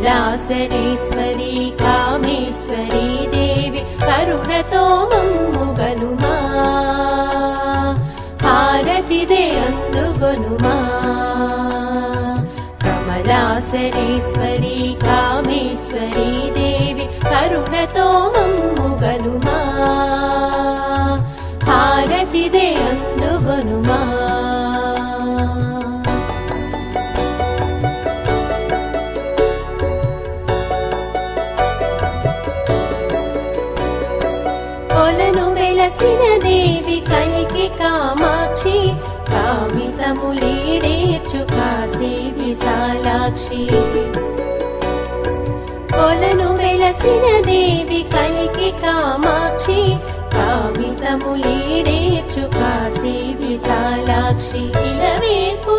కమలాసనేశ్వరి కామేశ్వరి దేవి కరుణతో మమ్ముగనుమా హారతిదే అందుగొనుమా కమలాసనేశ్వరి కామేశ్వరి దేవి కరుణతో మమ్ముగనుమా హారతిదే అందుగొనుమా కొలను వెలసిన దేవి కలికి కామాక్షి కామితములీడేర్చు కాశీ విశాలాక్షి కొలను వెలసిన దేవి కలికి కామాక్షి కామితములీడేర్చు కాశీ విశాలాక్షి ఇలవేల్పు